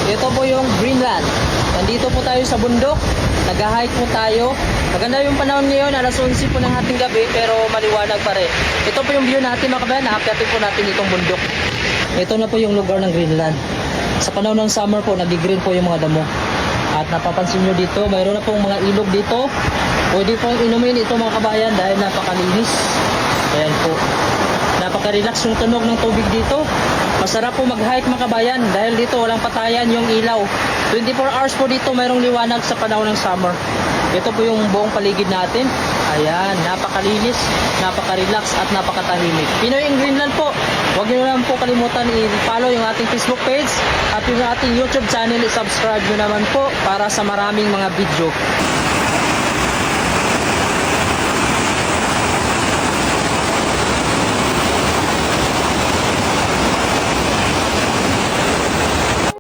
Ito po yung Greenland. Nandito po tayo sa bundok. Nag-hike po tayo. Maganda yung panahon ngayon, alas 11 po ng hating gabi, pero maliwanag pa rin. Ito po yung view natin mga kabayan. Nakakyatin po natin itong bundok. Ito na po yung lugar ng Greenland. Sa panahon ng summer po, nag-green po yung mga damo. At napapansin nyo dito, mayroon na pong mga ilog dito. Pwede pong inumin ito mga kabayan dahil napakalinis. Ayan po. Napaka-relax yung tunog ng tubig dito. Masarap po mag-hike mga kabayan dahil dito walang patayan yung ilaw. 24 hours po dito mayroong liwanag sa panahon ng summer. Ito po yung buong paligid natin. Ayan, napakalinis, napaka-relax at napakatahimik. Pinoy in Greenland po. Huwag niyo naman po kalimutan i-follow yung ating Facebook page at yung ating YouTube channel. I-subscribe nyo naman po para sa maraming mga video.